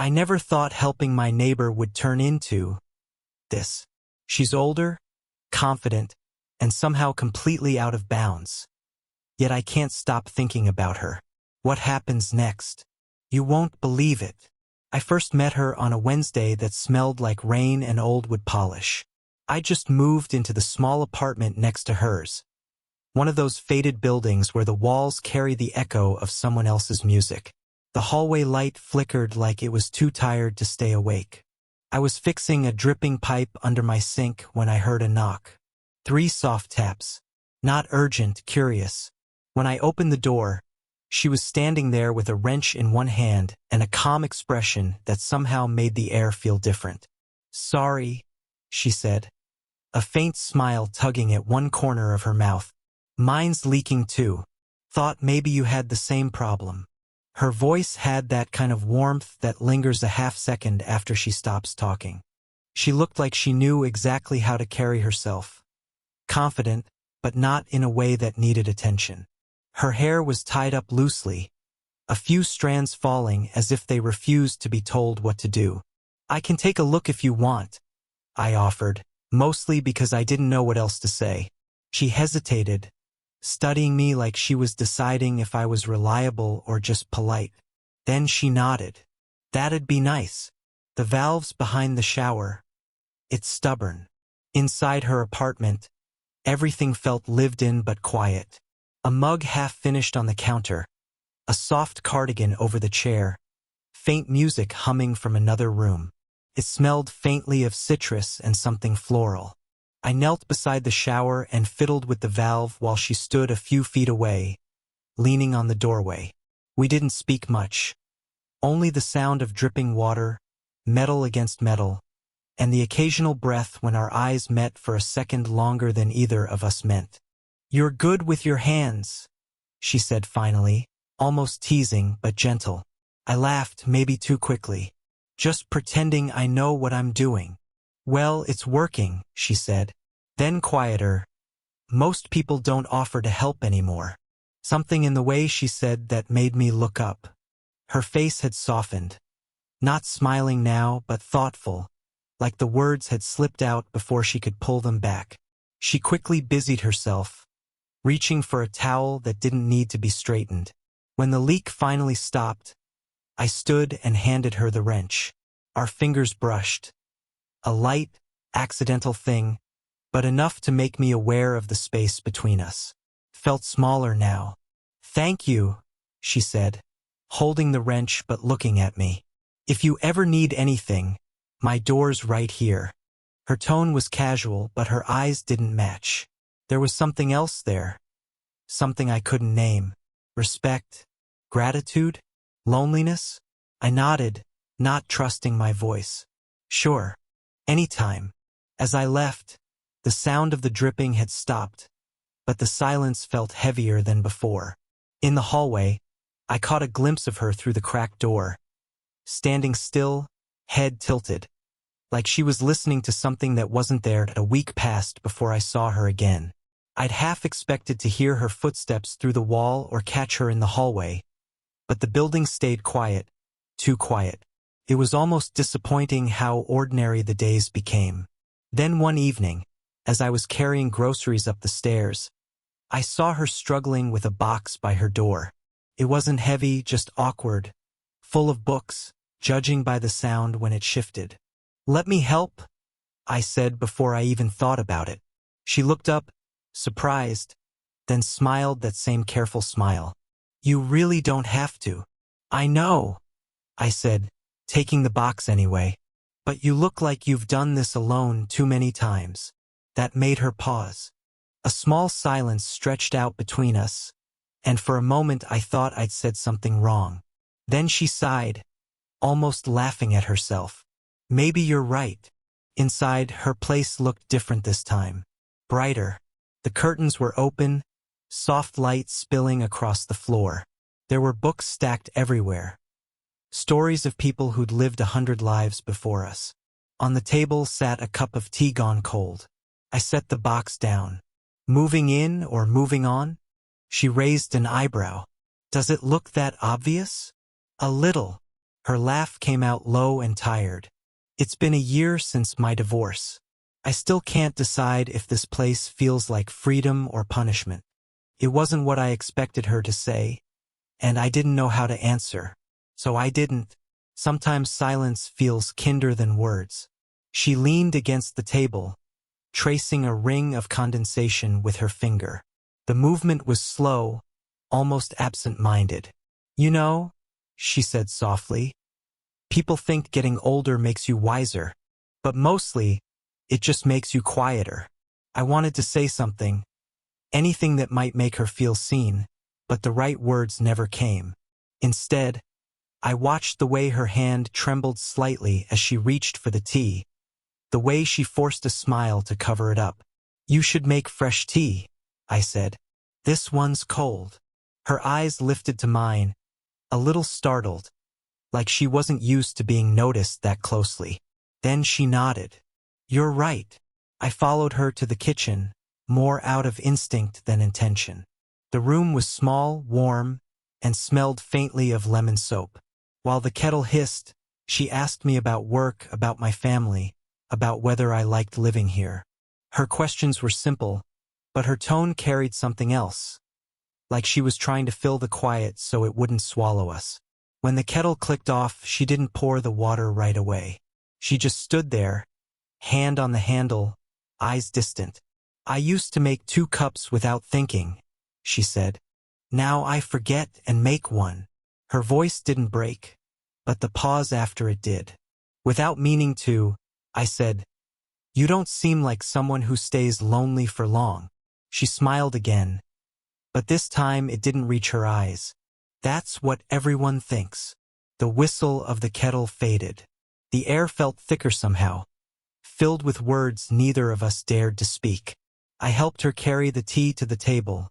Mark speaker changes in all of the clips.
Speaker 1: I never thought helping my neighbor would turn into this. She's older, confident, and somehow completely out of bounds. Yet I can't stop thinking about her. What happens next? You won't believe it. I first met her on a Wednesday that smelled like rain and old wood polish. I just moved into the small apartment next to hers. One of those faded buildings where the walls carry the echo of someone else's music. The hallway light flickered like it was too tired to stay awake. I was fixing a dripping pipe under my sink when I heard a knock. 3 soft taps. Not urgent, curious. When I opened the door, she was standing there with a wrench in one hand and a calm expression that somehow made the air feel different. "Sorry," she said, a faint smile tugging at one corner of her mouth. "Mine's leaking too. Thought maybe you had the same problem." Her voice had that kind of warmth that lingers a half-second after she stops talking. She looked like she knew exactly how to carry herself. Confident, but not in a way that needed attention. Her hair was tied up loosely, a few strands falling as if they refused to be told what to do. "I can take a look if you want," I offered, mostly because I didn't know what else to say. She hesitated, studying me like she was deciding if I was reliable or just polite. Then she nodded. "That'd be nice. The valve's behind the shower. It's stubborn." Inside her apartment, everything felt lived in but quiet. A mug half finished on the counter, a soft cardigan over the chair, faint music humming from another room. It smelled faintly of citrus and something floral. I knelt beside the shower and fiddled with the valve while she stood a few feet away, leaning on the doorway. We didn't speak much. Only the sound of dripping water, metal against metal, and the occasional breath when our eyes met for a second longer than either of us meant. "You're good with your hands," she said finally, almost teasing but gentle. I laughed, maybe too quickly. "Just pretending I know what I'm doing." "Well, it's working," she said. Then quieter. "Most people don't offer to help anymore." Something in the way she said that made me look up. Her face had softened. Not smiling now, but thoughtful, like the words had slipped out before she could pull them back. She quickly busied herself, reaching for a towel that didn't need to be straightened. When the leak finally stopped, I stood and handed her the wrench. Our fingers brushed. A light, accidental thing, but enough to make me aware of the space between us. Felt smaller now. "Thank you," she said, holding the wrench but looking at me. "If you ever need anything, my door's right here." Her tone was casual, but her eyes didn't match. There was something else there. Something I couldn't name. Respect? Gratitude? Loneliness? I nodded, not trusting my voice. "Sure. Anytime." As I left, the sound of the dripping had stopped, but the silence felt heavier than before. In the hallway, I caught a glimpse of her through the cracked door, standing still, head tilted, like she was listening to something that wasn't there. A week passed before I saw her again. I'd half expected to hear her footsteps through the wall or catch her in the hallway, but the building stayed quiet, too quiet. It was almost disappointing how ordinary the days became. Then one evening, as I was carrying groceries up the stairs, I saw her struggling with a box by her door. It wasn't heavy, just awkward, full of books, judging by the sound when it shifted. "Let me help," I said before I even thought about it. She looked up, surprised, then smiled that same careful smile. "You really don't have to." "I know," I said, taking the box anyway. "But you look like you've done this alone too many times." That made her pause. A small silence stretched out between us, and for a moment I thought I'd said something wrong. Then she sighed, almost laughing at herself. "Maybe you're right." Inside, her place looked different this time. Brighter. The curtains were open, soft light spilling across the floor. There were books stacked everywhere. Stories of people who'd lived 100 lives before us. On the table sat a cup of tea gone cold. I set the box down. "Moving in or moving on?" She raised an eyebrow. "Does it look that obvious?" "A little." Her laugh came out low and tired. It's been a year since my divorce. I still can't decide if this place feels like freedom or punishment. It wasn't what I expected her to say, and I didn't know how to answer. So I didn't. Sometimes silence feels kinder than words. She leaned against the table, tracing a ring of condensation with her finger. The movement was slow, almost absent-minded. You know, she said softly, people think getting older makes you wiser, but mostly, it just makes you quieter. I wanted to say something, anything that might make her feel seen, but the right words never came. Instead, I watched the way her hand trembled slightly as she reached for the tea, the way she forced a smile to cover it up. You should make fresh tea, I said. This one's cold. Her eyes lifted to mine, a little startled, like she wasn't used to being noticed that closely. Then she nodded. You're right. I followed her to the kitchen, more out of instinct than intention. The room was small, warm, and smelled faintly of lemon soap. While the kettle hissed, she asked me about work, about my family, about whether I liked living here. Her questions were simple, but her tone carried something else, like she was trying to fill the quiet so it wouldn't swallow us. When the kettle clicked off, she didn't pour the water right away. She just stood there, hand on the handle, eyes distant. I used to make 2 cups without thinking, she said. Now I forget and make one. Her voice didn't break, but the pause after it did. Without meaning to, I said, you don't seem like someone who stays lonely for long. She smiled again, but this time it didn't reach her eyes. That's what everyone thinks. The whistle of the kettle faded. The air felt thicker somehow, filled with words neither of us dared to speak. I helped her carry the tea to the table,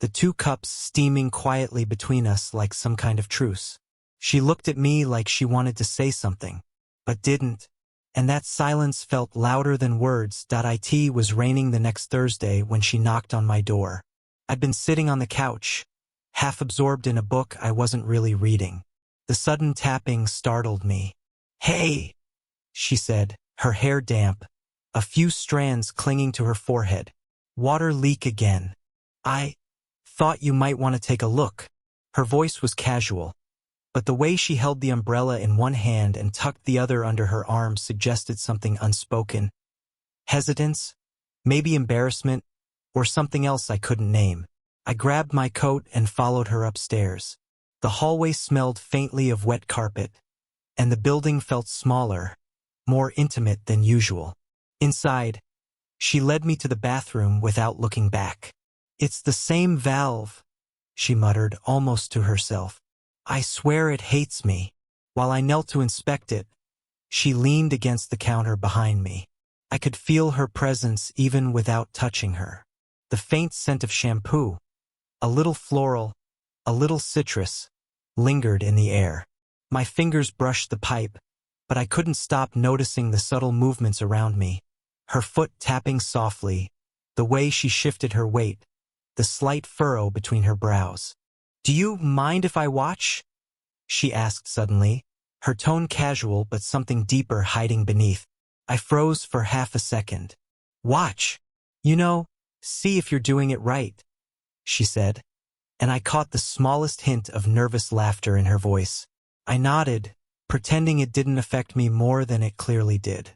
Speaker 1: the 2 cups steaming quietly between us like some kind of truce. She looked at me like she wanted to say something, but didn't, and that silence felt louder than words. It was raining the next Thursday when she knocked on my door. I'd been sitting on the couch, half absorbed in a book I wasn't really reading. The sudden tapping startled me. Hey, she said, her hair damp, a few strands clinging to her forehead. Water leak again. I thought you might want to take a look. Her voice was casual, but the way she held the umbrella in one hand and tucked the other under her arm suggested something unspoken. Hesitance, maybe embarrassment, or something else I couldn't name. I grabbed my coat and followed her upstairs. The hallway smelled faintly of wet carpet, and the building felt smaller, more intimate than usual. Inside, she led me to the bathroom without looking back. It's the same valve, she muttered almost to herself. I swear it hates me. While I knelt to inspect it, she leaned against the counter behind me. I could feel her presence even without touching her. The faint scent of shampoo, a little floral, a little citrus, lingered in the air. My fingers brushed the pipe, but I couldn't stop noticing the subtle movements around me. Her foot tapping softly, the way she shifted her weight, the slight furrow between her brows. Do you mind if I watch? She asked suddenly, her tone casual but something deeper hiding beneath. I froze for half a second. Watch. You know, see if you're doing it right, she said, and I caught the smallest hint of nervous laughter in her voice. I nodded, pretending it didn't affect me more than it clearly did.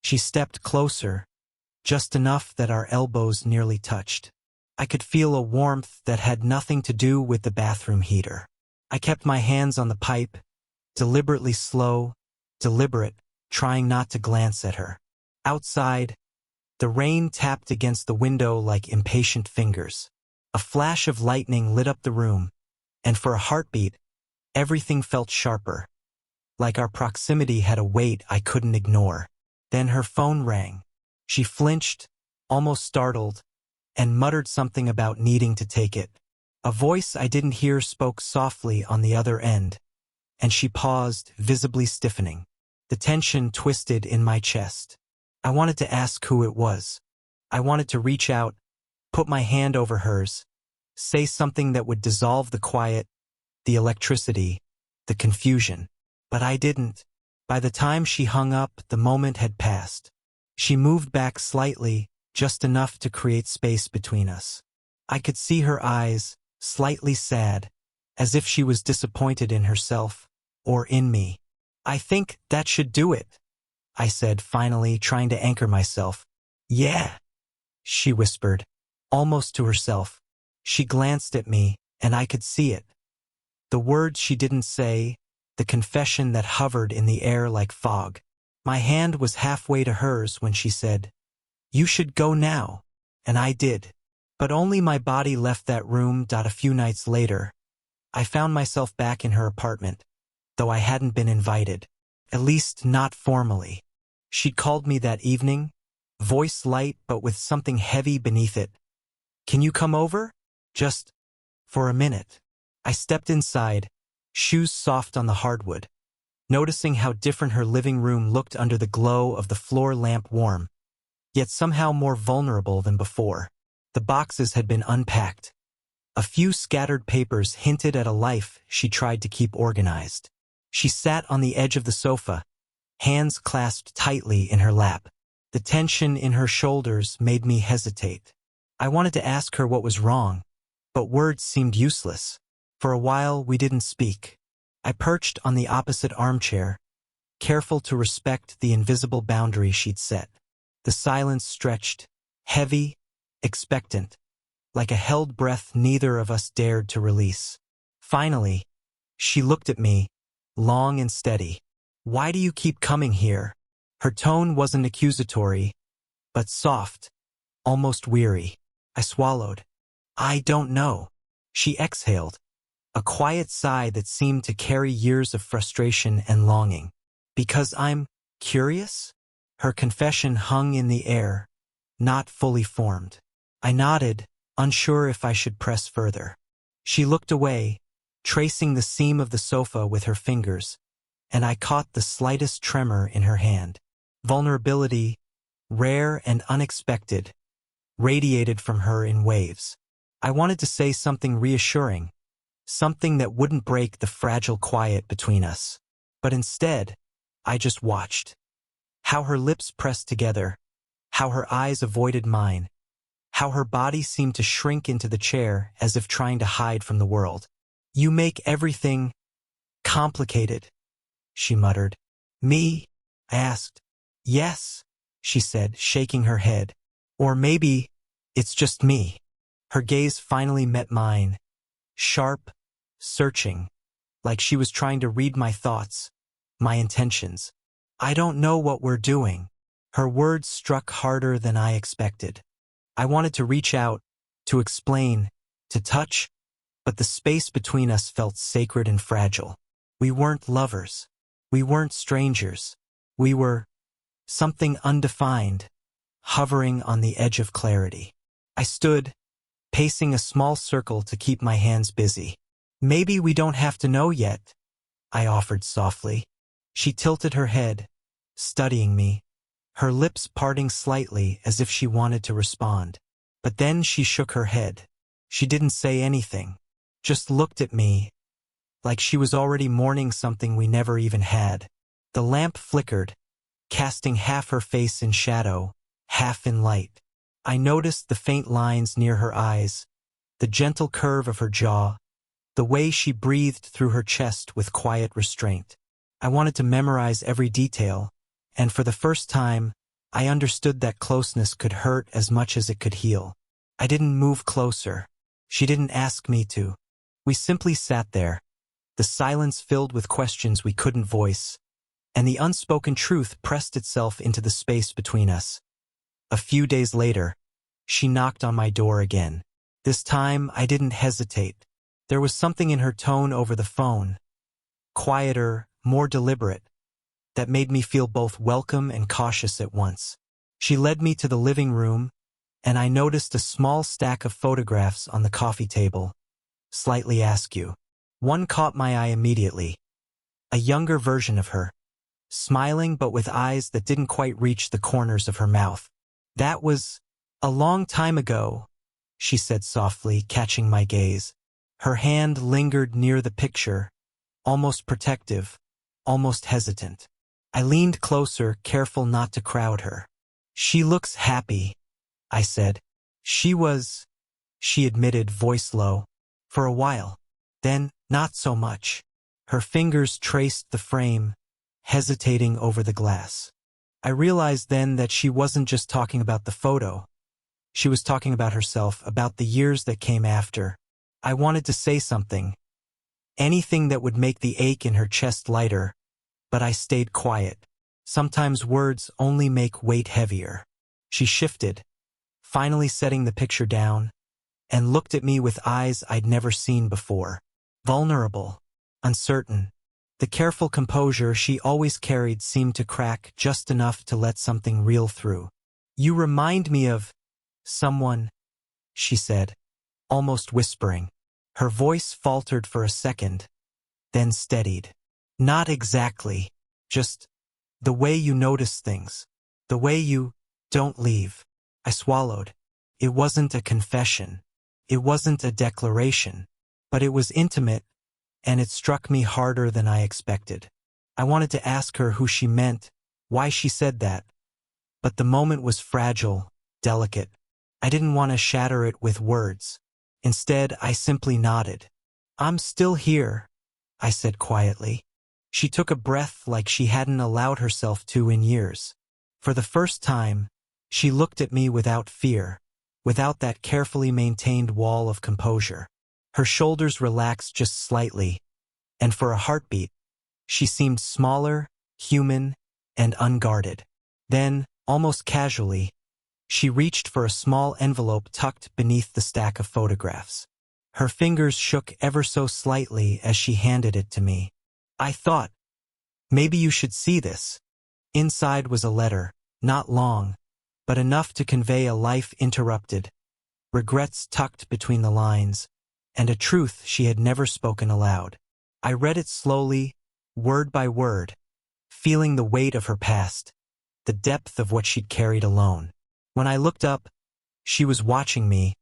Speaker 1: She stepped closer, just enough that our elbows nearly touched. I could feel a warmth that had nothing to do with the bathroom heater. I kept my hands on the pipe, deliberately slow, deliberate, trying not to glance at her. Outside, the rain tapped against the window like impatient fingers. A flash of lightning lit up the room, and for a heartbeat, everything felt sharper, like our proximity had a weight I couldn't ignore. Then her phone rang. She flinched, almost startled, and muttered something about needing to take it. A voice I didn't hear spoke softly on the other end, and she paused, visibly stiffening. The tension twisted in my chest. I wanted to ask who it was. I wanted to reach out, put my hand over hers, say something that would dissolve the quiet, the electricity, the confusion. But I didn't. By the time she hung up, the moment had passed. She moved back slightly, just enough to create space between us. I could see her eyes, slightly sad, as if she was disappointed in herself, or in me. "I think that should do it," I said, finally trying to anchor myself. "Yeah," she whispered, almost to herself. She glanced at me, and I could see it. The words she didn't say, the confession that hovered in the air like fog. My hand was halfway to hers when she said, "You should go now," and I did. But only my body left that room. A few nights later, I found myself back in her apartment, though I hadn't been invited, at least not formally. She'd called me that evening, voice light but with something heavy beneath it. "Can you come over? Just for a minute." I stepped inside, shoes soft on the hardwood, noticing how different her living room looked under the glow of the floor lamp, warm, yet somehow more vulnerable than before. The boxes had been unpacked. A few scattered papers hinted at a life she tried to keep organized. She sat on the edge of the sofa, hands clasped tightly in her lap. The tension in her shoulders made me hesitate. I wanted to ask her what was wrong, but words seemed useless. For a while, we didn't speak. I perched on the opposite armchair, careful to respect the invisible boundary she'd set. The silence stretched, heavy, expectant, like a held breath neither of us dared to release. Finally, she looked at me, long and steady. "Why do you keep coming here?" Her tone wasn't accusatory, but soft, almost weary. I swallowed. "I don't know." She exhaled, a quiet sigh that seemed to carry years of frustration and longing. "Because I'm curious?" Her confession hung in the air, not fully formed. I nodded, unsure if I should press further. She looked away, tracing the seam of the sofa with her fingers, and I caught the slightest tremor in her hand. Vulnerability, rare and unexpected, radiated from her in waves. I wanted to say something reassuring, something that wouldn't break the fragile quiet between us. But instead, I just watched. How her lips pressed together, how her eyes avoided mine, how her body seemed to shrink into the chair as if trying to hide from the world. "You make everything complicated," she muttered. "Me?" I asked. "Yes," she said, shaking her head. "Or maybe it's just me." Her gaze finally met mine, sharp, searching, like she was trying to read my thoughts, my intentions. "I don't know what we're doing." Her words struck harder than I expected. I wanted to reach out, to explain, to touch, but the space between us felt sacred and fragile. We weren't lovers. We weren't strangers. We were something undefined, hovering on the edge of clarity. I stood, pacing a small circle to keep my hands busy. "Maybe we don't have to know yet," I offered softly. She tilted her head, studying me, her lips parting slightly as if she wanted to respond. But then she shook her head. She didn't say anything, just looked at me, like she was already mourning something we never even had. The lamp flickered, casting half her face in shadow, half in light. I noticed the faint lines near her eyes, the gentle curve of her jaw, the way she breathed through her chest with quiet restraint. I wanted to memorize every detail, and for the first time, I understood that closeness could hurt as much as it could heal. I didn't move closer. She didn't ask me to. We simply sat there, the silence filled with questions we couldn't voice, and the unspoken truth pressed itself into the space between us. A few days later, she knocked on my door again. This time, I didn't hesitate. There was something in her tone over the phone, quieter, more deliberate, that made me feel both welcome and cautious at once. She led me to the living room, and I noticed a small stack of photographs on the coffee table, slightly askew. One caught my eye immediately, a younger version of her, smiling but with eyes that didn't quite reach the corners of her mouth. "That was a long time ago," she said softly, catching my gaze. Her hand lingered near the picture, almost protective, almost hesitant. I leaned closer, careful not to crowd her. "She looks happy," I said. "She was," she admitted, voice low. "For a while. Then, not so much." Her fingers traced the frame, hesitating over the glass. I realized then that she wasn't just talking about the photo. She was talking about herself, about the years that came after. I wanted to say something, anything that would make the ache in her chest lighter, but I stayed quiet. Sometimes words only make weight heavier. She shifted, finally setting the picture down, and looked at me with eyes I'd never seen before. Vulnerable, uncertain. The careful composure she always carried seemed to crack just enough to let something real through. "You remind me of someone," she said, almost whispering. Her voice faltered for a second, then steadied. "Not exactly. Just the way you notice things. The way you don't leave." I swallowed. It wasn't a confession. It wasn't a declaration. But it was intimate, and it struck me harder than I expected. I wanted to ask her who she meant, why she said that. But the moment was fragile, delicate. I didn't want to shatter it with words. Instead, I simply nodded. "I'm still here," I said quietly. She took a breath like she hadn't allowed herself to in years. For the first time, she looked at me without fear, without that carefully maintained wall of composure. Her shoulders relaxed just slightly, and for a heartbeat, she seemed smaller, human, and unguarded. Then, almost casually, she reached for a small envelope tucked beneath the stack of photographs. Her fingers shook ever so slightly as she handed it to me. "I thought, maybe you should see this." Inside was a letter, not long, but enough to convey a life interrupted, regrets tucked between the lines, and a truth she had never spoken aloud. I read it slowly, word by word, feeling the weight of her past, the depth of what she'd carried alone. When I looked up, she was watching me,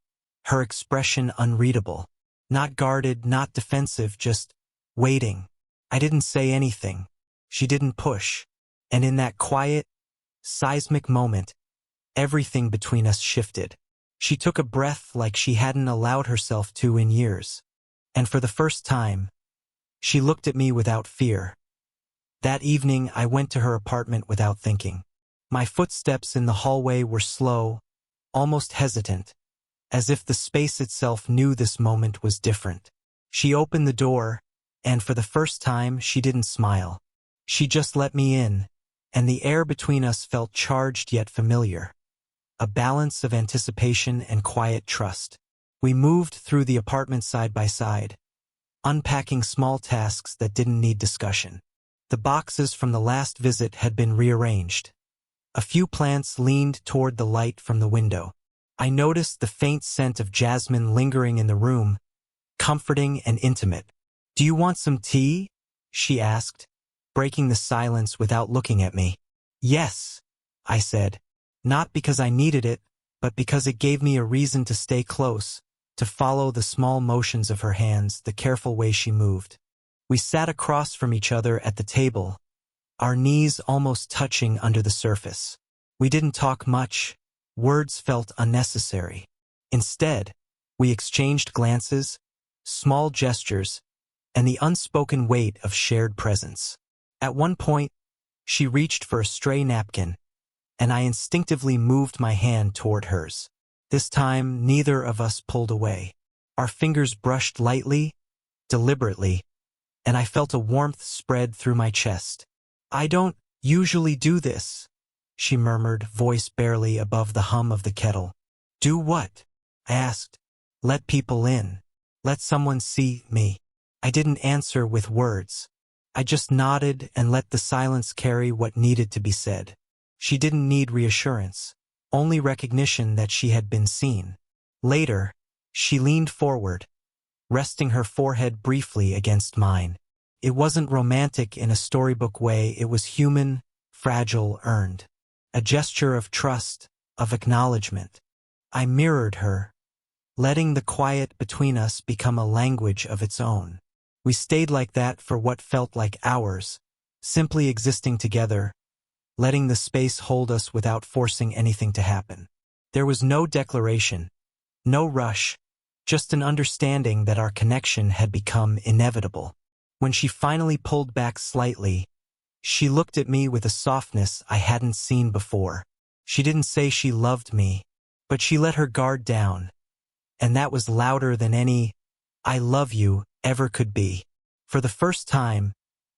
Speaker 1: her expression unreadable. Not guarded, not defensive, just waiting. I didn't say anything. She didn't push. And in that quiet, seismic moment, everything between us shifted. She took a breath like she hadn't allowed herself to in years. And for the first time, she looked at me without fear. That evening, I went to her apartment without thinking. My footsteps in the hallway were slow, almost hesitant, as if the space itself knew this moment was different. She opened the door, and for the first time, she didn't smile. She just let me in, and the air between us felt charged yet familiar. A balance of anticipation and quiet trust. We moved through the apartment side by side, unpacking small tasks that didn't need discussion. The boxes from the last visit had been rearranged. A few plants leaned toward the light from the window. I noticed the faint scent of jasmine lingering in the room, comforting and intimate. "Do you want some tea?" she asked, breaking the silence without looking at me. "Yes," I said, not because I needed it, but because it gave me a reason to stay close, to follow the small motions of her hands, the careful way she moved. We sat across from each other at the table, our knees almost touching under the surface. We didn't talk much. Words felt unnecessary. Instead, we exchanged glances, small gestures, and the unspoken weight of shared presence. At one point, she reached for a stray napkin, and I instinctively moved my hand toward hers. This time, neither of us pulled away. Our fingers brushed lightly, deliberately, and I felt a warmth spread through my chest. "I don't usually do this," she murmured, voice barely above the hum of the kettle. "Do what?" I asked. "Let people in. Let someone see me." I didn't answer with words. I just nodded and let the silence carry what needed to be said. She didn't need reassurance, only recognition that she had been seen. Later, she leaned forward, resting her forehead briefly against mine. It wasn't romantic in a storybook way, it was human, fragile, earned. A gesture of trust, of acknowledgement. I mirrored her, letting the quiet between us become a language of its own. We stayed like that for what felt like hours, simply existing together, letting the space hold us without forcing anything to happen. There was no declaration, no rush, just an understanding that our connection had become inevitable. When she finally pulled back slightly, she looked at me with a softness I hadn't seen before. She didn't say she loved me, but she let her guard down, and that was louder than any "I love you" ever could be. For the first time,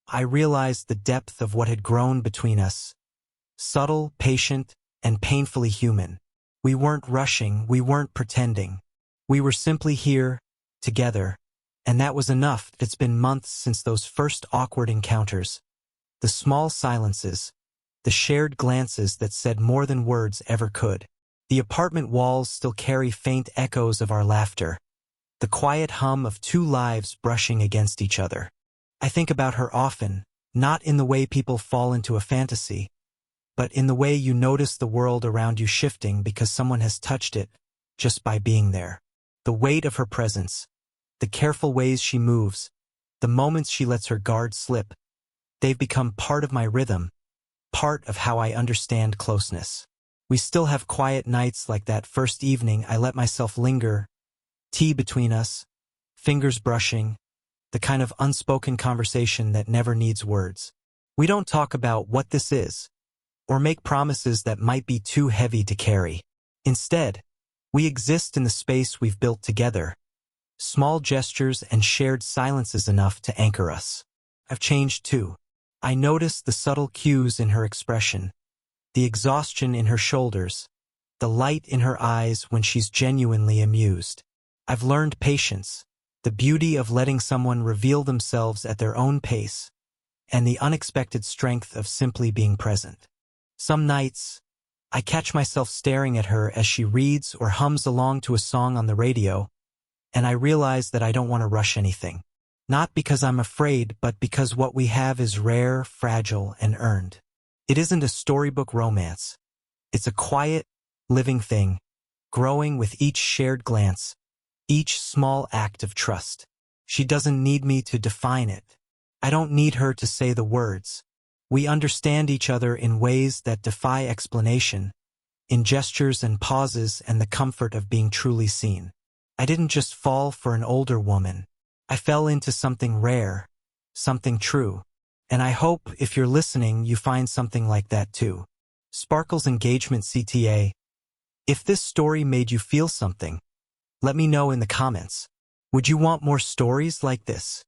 Speaker 1: I realized the depth of what had grown between us. Subtle, patient, and painfully human. We weren't rushing, we weren't pretending. We were simply here, together, and that was enough. It's been months since those first awkward encounters. The small silences, the shared glances that said more than words ever could. The apartment walls still carry faint echoes of our laughter, the quiet hum of two lives brushing against each other. I think about her often, not in the way people fall into a fantasy, but in the way you notice the world around you shifting because someone has touched it just by being there. The weight of her presence, the careful ways she moves, the moments she lets her guard slip, they've become part of my rhythm, part of how I understand closeness. We still have quiet nights like that first evening I let myself linger, tea between us, fingers brushing, the kind of unspoken conversation that never needs words. We don't talk about what this is, or make promises that might be too heavy to carry. Instead, we exist in the space we've built together, small gestures and shared silences enough to anchor us. I've changed too. I notice the subtle cues in her expression, the exhaustion in her shoulders, the light in her eyes when she's genuinely amused. I've learned patience, the beauty of letting someone reveal themselves at their own pace, and the unexpected strength of simply being present. Some nights, I catch myself staring at her as she reads or hums along to a song on the radio, and I realize that I don't want to rush anything. Not because I'm afraid, but because what we have is rare, fragile, and earned. It isn't a storybook romance. It's a quiet, living thing, growing with each shared glance, each small act of trust. She doesn't need me to define it. I don't need her to say the words. We understand each other in ways that defy explanation, in gestures and pauses and the comfort of being truly seen. I didn't just fall for an older woman. I fell into something rare, something true. And I hope, if you're listening, you find something like that too. Sparkle's Engagement CTA. If this story made you feel something, let me know in the comments. Would you want more stories like this?